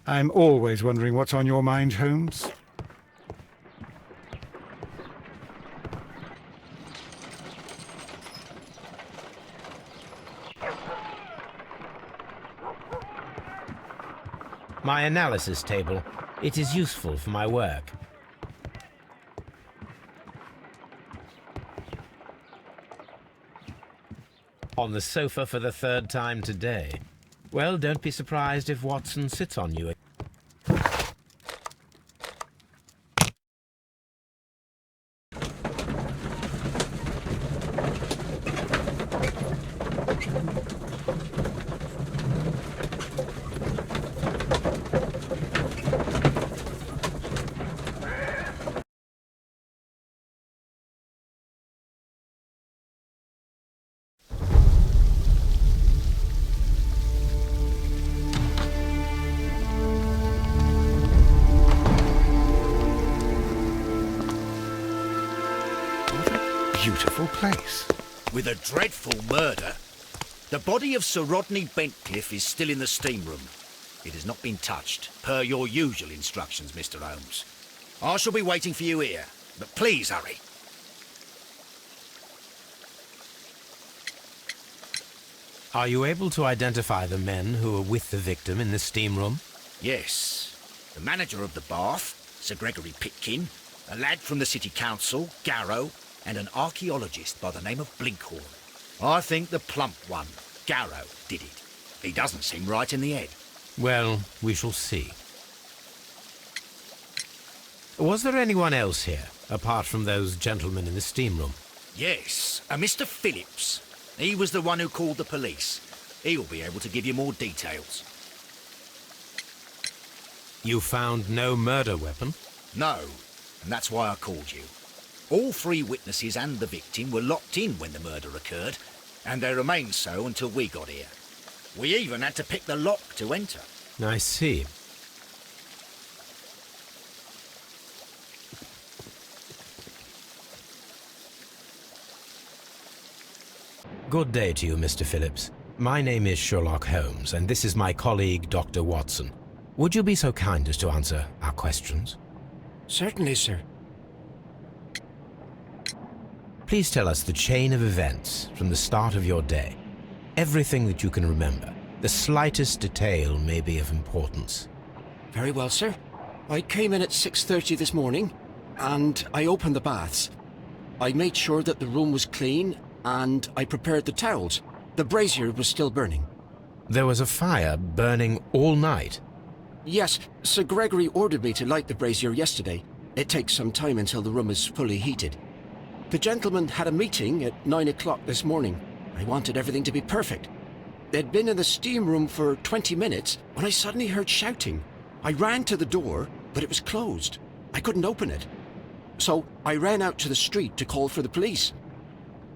I'm always wondering what's on your mind, Holmes. My analysis table. It is useful for my work. On the sofa for the third time today. Well, don't be surprised if Watson sits on you. Beautiful place. With a dreadful murder. The body of Sir Rodney Bentcliffe is still in the steam room. It has not been touched, per your usual instructions, Mr. Holmes. I shall be waiting for you here, but please hurry. Are you able to identify the men who were with the victim in the steam room? Yes. The manager of the bath, Sir Gregory Pitkin, a lad from the City Council, Garrow, and an archaeologist by the name of Blinkhorn. I think the plump one, Garrow, did it. He doesn't seem right in the head. Well, we shall see. Was there anyone else here, apart from those gentlemen in the steam room? Yes, a Mr. Phillips. He was the one who called the police. He'll be able to give you more details. You found no murder weapon? No, and that's why I called you. All three witnesses and the victim were locked in when the murder occurred, and they remained so until we got here. We even had to pick the lock to enter. I see. Good day to you, Mr. Phillips. My name is Sherlock Holmes, and this is my colleague, Dr. Watson. Would you be so kind as to answer our questions? Certainly, sir. Please tell us the chain of events from the start of your day. Everything that you can remember. The slightest detail may be of importance. Very well, sir. I came in at 6:30 this morning, and I opened the baths. I made sure that the room was clean, and I prepared the towels. The brazier was still burning. There was a fire burning all night. Yes, Sir Gregory ordered me to light the brazier yesterday. It takes some time until the room is fully heated. The gentleman had a meeting at 9 o'clock this morning. I wanted everything to be perfect. They'd been in the steam room for 20 minutes when I suddenly heard shouting. I ran to the door, but it was closed. I couldn't open it. So I ran out to the street to call for the police.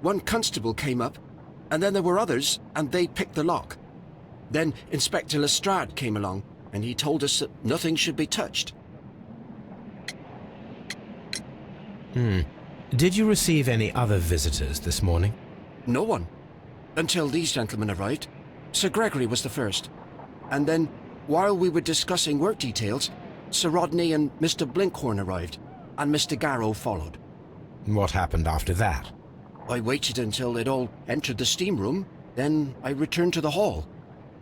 One constable came up, and then there were others, and they picked the lock. Then Inspector Lestrade came along, and he told us that nothing should be touched. Did you receive any other visitors this morning? No one. Until these gentlemen arrived. Sir Gregory was the first. And then, while we were discussing work details, Sir Rodney and Mr. Blinkhorn arrived, and Mr. Garrow followed. What happened after that? I waited until they'd all entered the steam room, then I returned to the hall.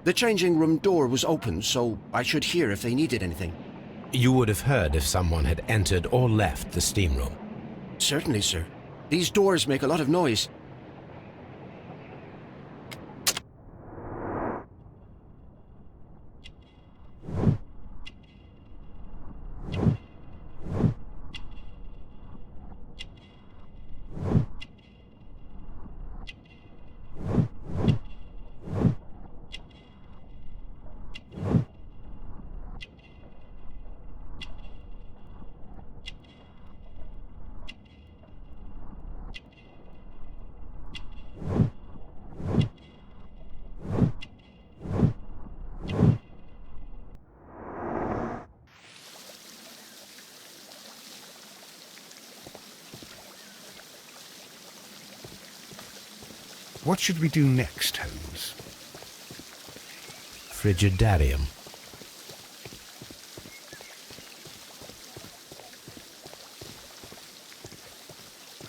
The changing room door was open, so I should hear if they needed anything. You would have heard if someone had entered or left the steam room. Certainly, sir. These doors make a lot of noise. What should we do next, Holmes? Frigidarium.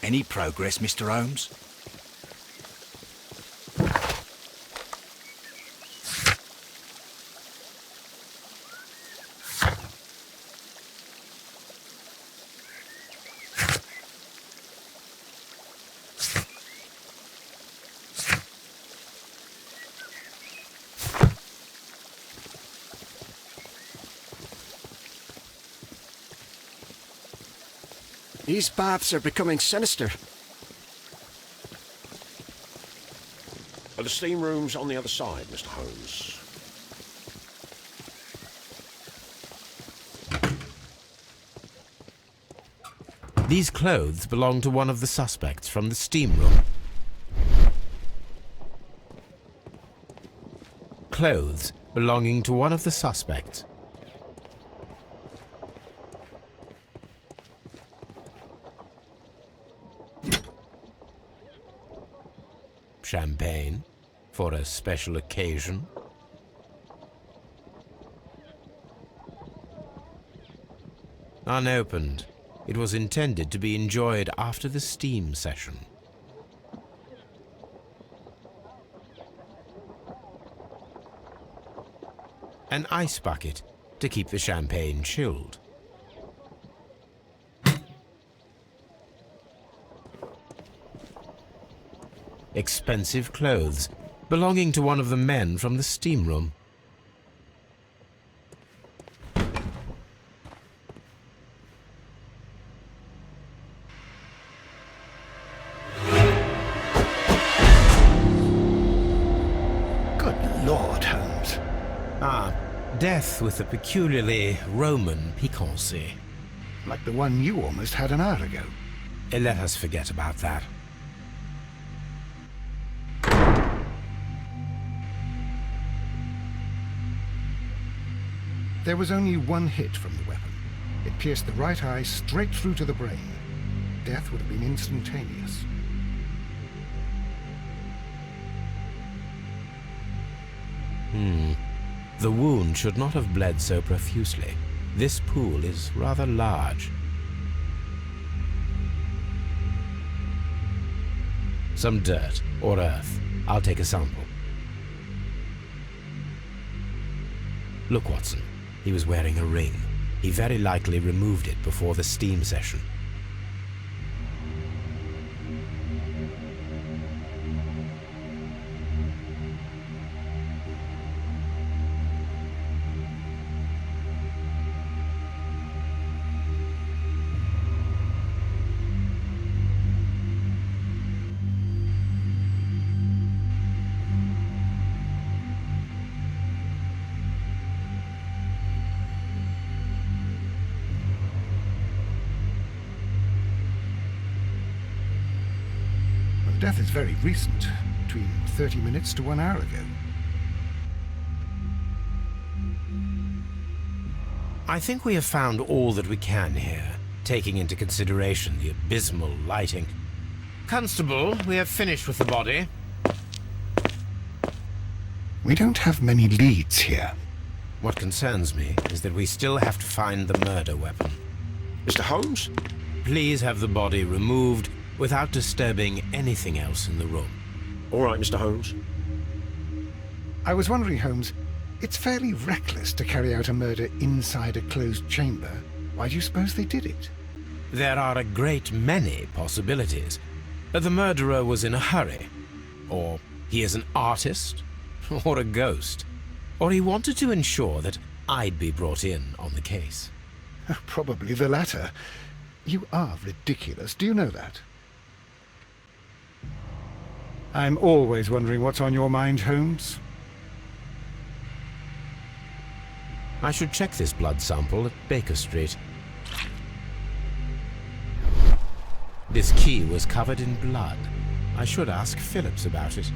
Any progress, Mr. Holmes? These baths are becoming sinister. The steam room's on the other side, Mr. Holmes. These clothes belong to one of the suspects from the steam room. Clothes belonging to one of the suspects. Champagne for a special occasion. Unopened. It was intended to be enjoyed after the steam session. An ice bucket to keep the champagne chilled. Expensive clothes belonging to one of the men from the steam room. Good Lord, Holmes. Ah, death with a peculiarly Roman piquancy. Like the one you almost had an hour ago. Let us forget about that. There was only one hit from the weapon. It pierced the right eye straight through to the brain. Death would have been instantaneous. The wound should not have bled so profusely. This pool is rather large. Some dirt or earth. I'll take a sample. Look, Watson. He was wearing a ring. He very likely removed it before the steam session. Death is very recent, between 30 minutes to 1 hour ago. I think we have found all that we can here, taking into consideration the abysmal lighting. Constable, we have finished with the body. We don't have many leads here. What concerns me is that we still have to find the murder weapon. Mr. Holmes? Please have the body removed without disturbing anything else in the room. All right, Mr. Holmes. I was wondering, Holmes, it's fairly reckless to carry out a murder inside a closed chamber. Why do you suppose they did it? There are a great many possibilities. The murderer was in a hurry, or he is an artist, or a ghost, or he wanted to ensure that I'd be brought in on the case. Probably the latter. You are ridiculous, do you know that? I'm always wondering what's on your mind, Holmes. I should check this blood sample at Baker Street. This key was covered in blood. I should ask Phillips about it.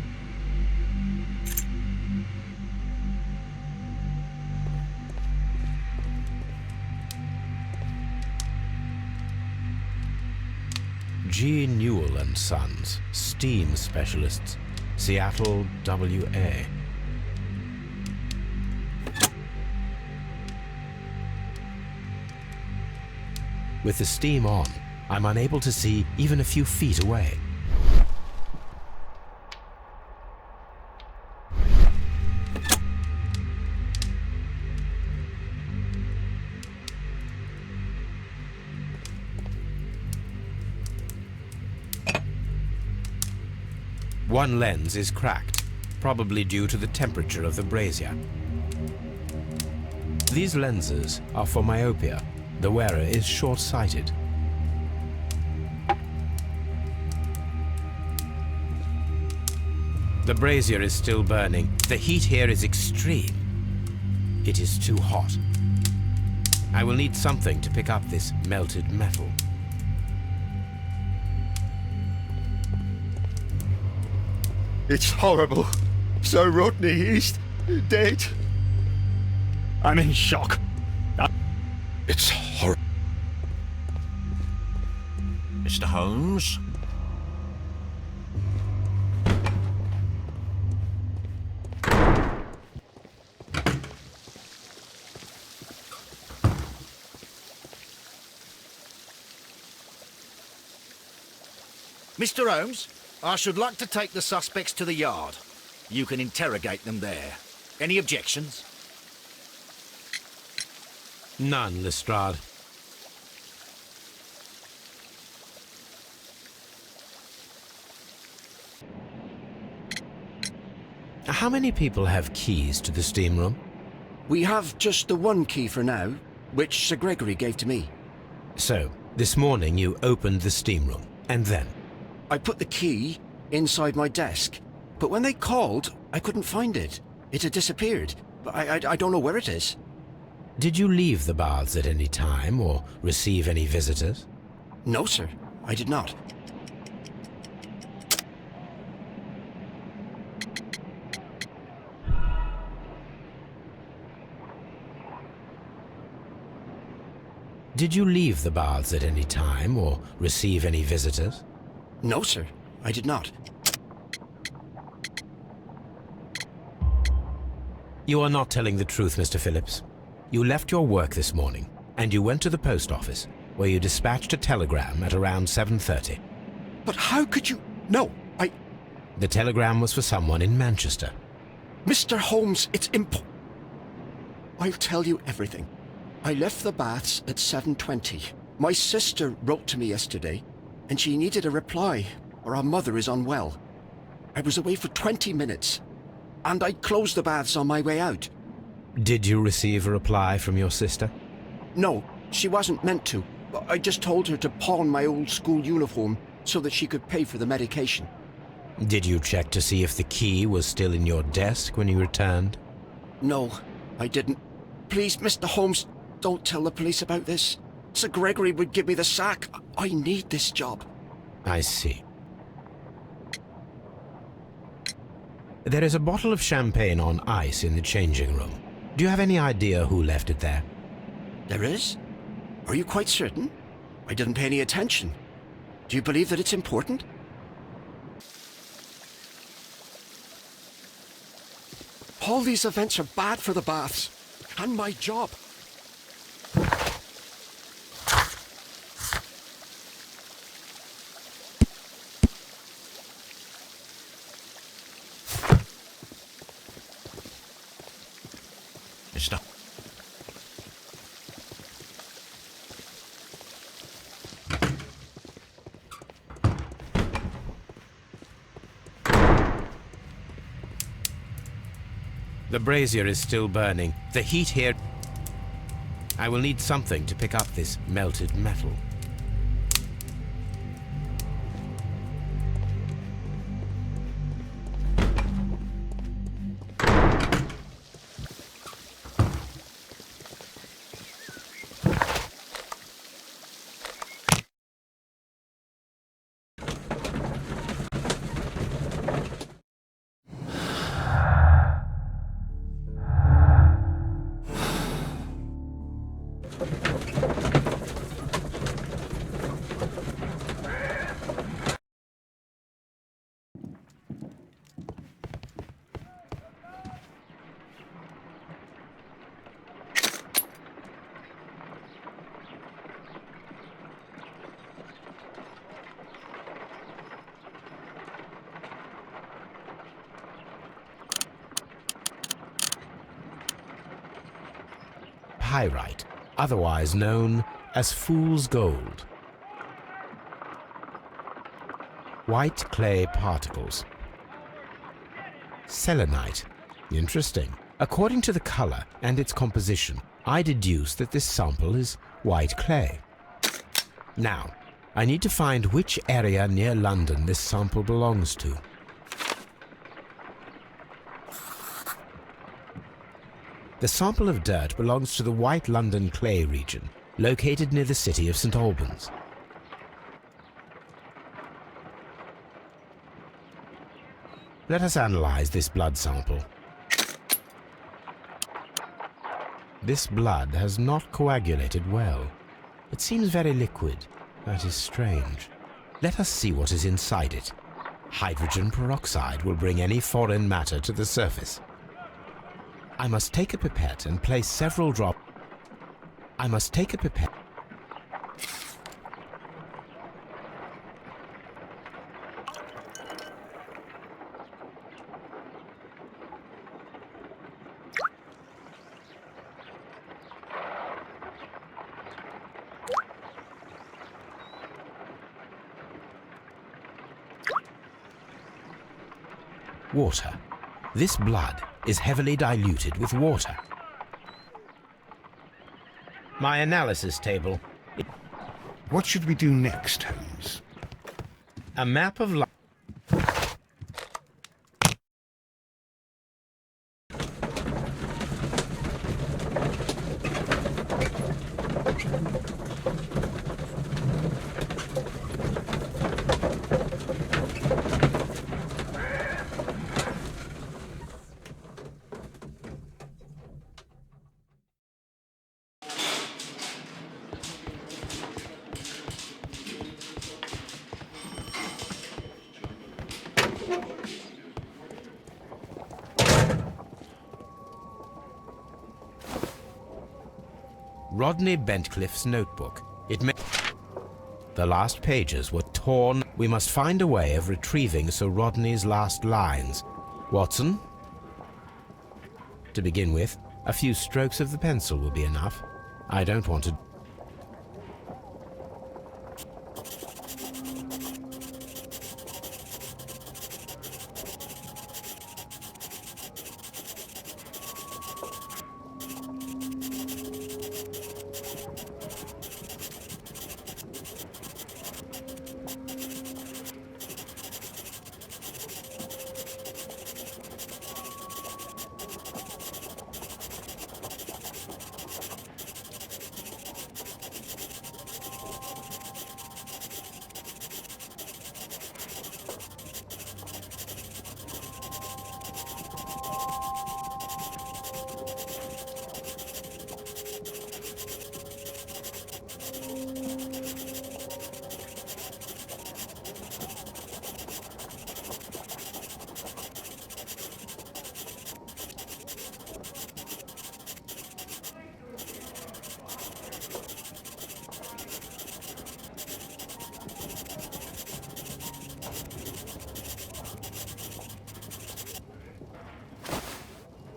G. Newell and Sons, steam specialists, Seattle, WA. With the steam on, I'm unable to see even a few feet away. One lens is cracked, probably due to the temperature of the brazier. These lenses are for myopia. The wearer is short-sighted. The brazier is still burning. The heat here is extreme. It is too hot. I will need something to pick up this melted metal. It's horrible. So Rodney, he's dead. I'm in shock. It's horrible. Mr. Holmes? Mr. Holmes, I should like to take the suspects to the yard. You can interrogate them there. Any objections? None, Lestrade. How many people have keys to the steam room? We have just the one key for now, which Sir Gregory gave to me. So, this morning you opened the steam room, and then? I put the key inside my desk, but when they called, I couldn't find it. It had disappeared, but I don't know where it is. Did you leave the baths at any time, or receive any visitors? No, sir, I did not. Did you leave the baths at any time, or receive any visitors? No, sir, I did not. You are not telling the truth, Mr. Phillips. You left your work this morning, and you went to the post office, where you dispatched a telegram at around 7:30. But how could you... No, The telegram was for someone in Manchester. Mr. Holmes, it's I'll tell you everything. I left the baths at 7:20. My sister wrote to me yesterday, and she needed a reply, or our mother is unwell. I was away for 20 minutes, and I closed the baths on my way out. Did you receive a reply from your sister? No, she wasn't meant to. I just told her to pawn my old school uniform so that she could pay for the medication. Did you check to see if the key was still in your desk when you returned? No, I didn't. Please, Mr. Holmes, don't tell the police about this. Sir Gregory would give me the sack. I need this job. I see. There is a bottle of champagne on ice in the changing room. Do you have any idea who left it there? There is? Are you quite certain? I didn't pay any attention. Do you believe that it's important? All these events are bad for the baths. And my job. Mr. The brazier is still burning. The heat here... I will need something to pick up this melted metal. pyrite, otherwise known as fool's gold. White clay particles. Selenite. Interesting. According to the color and its composition, I deduce that this sample is white clay. Now, I need to find which area near London this sample belongs to. The sample of dirt belongs to the White London clay region, located near the city of St. Albans. Let us analyze this blood sample. This blood has not coagulated well. It seems very liquid. That is strange. Let us see what is inside it. Hydrogen peroxide will bring any foreign matter to the surface. I must take a pipette and place several drops. I must take a pipette. Water. This blood is heavily diluted with water. My analysis table. What should we do next, Holmes? A map of life. Rodney Bentcliffe's notebook. The last pages were torn. We must find a way of retrieving Sir Rodney's last lines. Watson? To begin with, a few strokes of the pencil will be enough. I don't want to...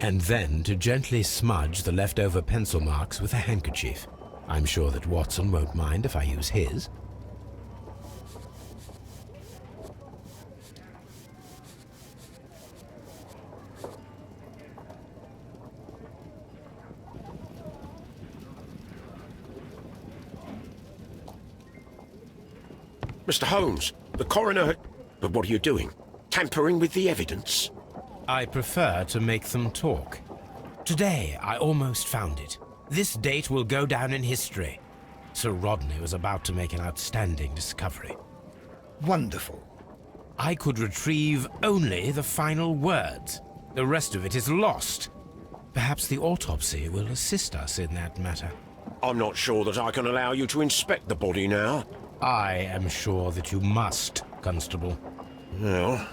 And then to gently smudge the leftover pencil marks with a handkerchief. I'm sure that Watson won't mind if I use his. Mr. Holmes, the coroner... But what are you doing? Tampering with the evidence? I prefer to make them talk. Today, I almost found it. This date will go down in history. Sir Rodney was about to make an outstanding discovery. Wonderful. I could retrieve only the final words. The rest of it is lost. Perhaps the autopsy will assist us in that matter. I'm not sure that I can allow you to inspect the body now. I am sure that you must, Constable. Well...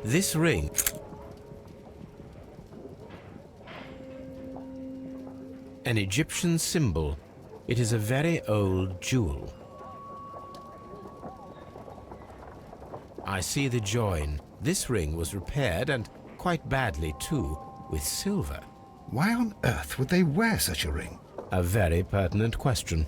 This ring... An Egyptian symbol. It is a very old jewel. I see the join. This ring was repaired, and quite badly too, with silver. Why on earth would they wear such a ring? A very pertinent question.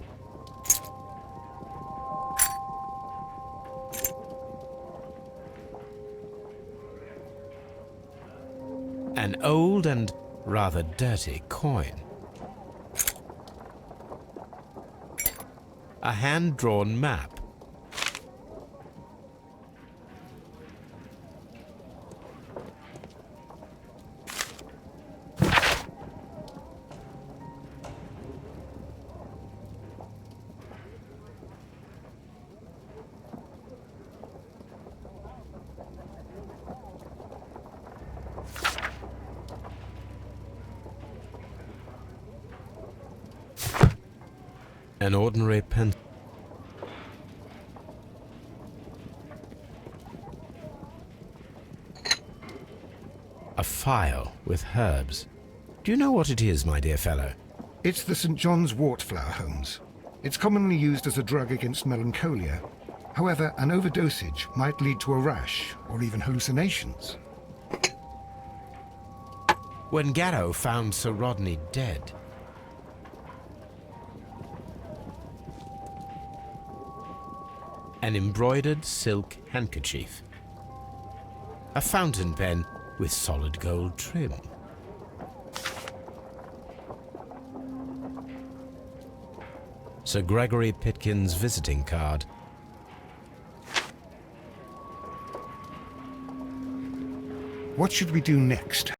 An old and rather dirty coin. A hand-drawn map. An ordinary pen. A file with herbs. Do you know what it is, my dear fellow? It's the St. John's wort flower, Holmes. It's commonly used as a drug against melancholia. However, an overdosage might lead to a rash or even hallucinations. When Garrow found Sir Rodney dead, an embroidered silk handkerchief, a fountain pen with solid gold trim, Sir Gregory Pitkin's visiting card. What should we do next?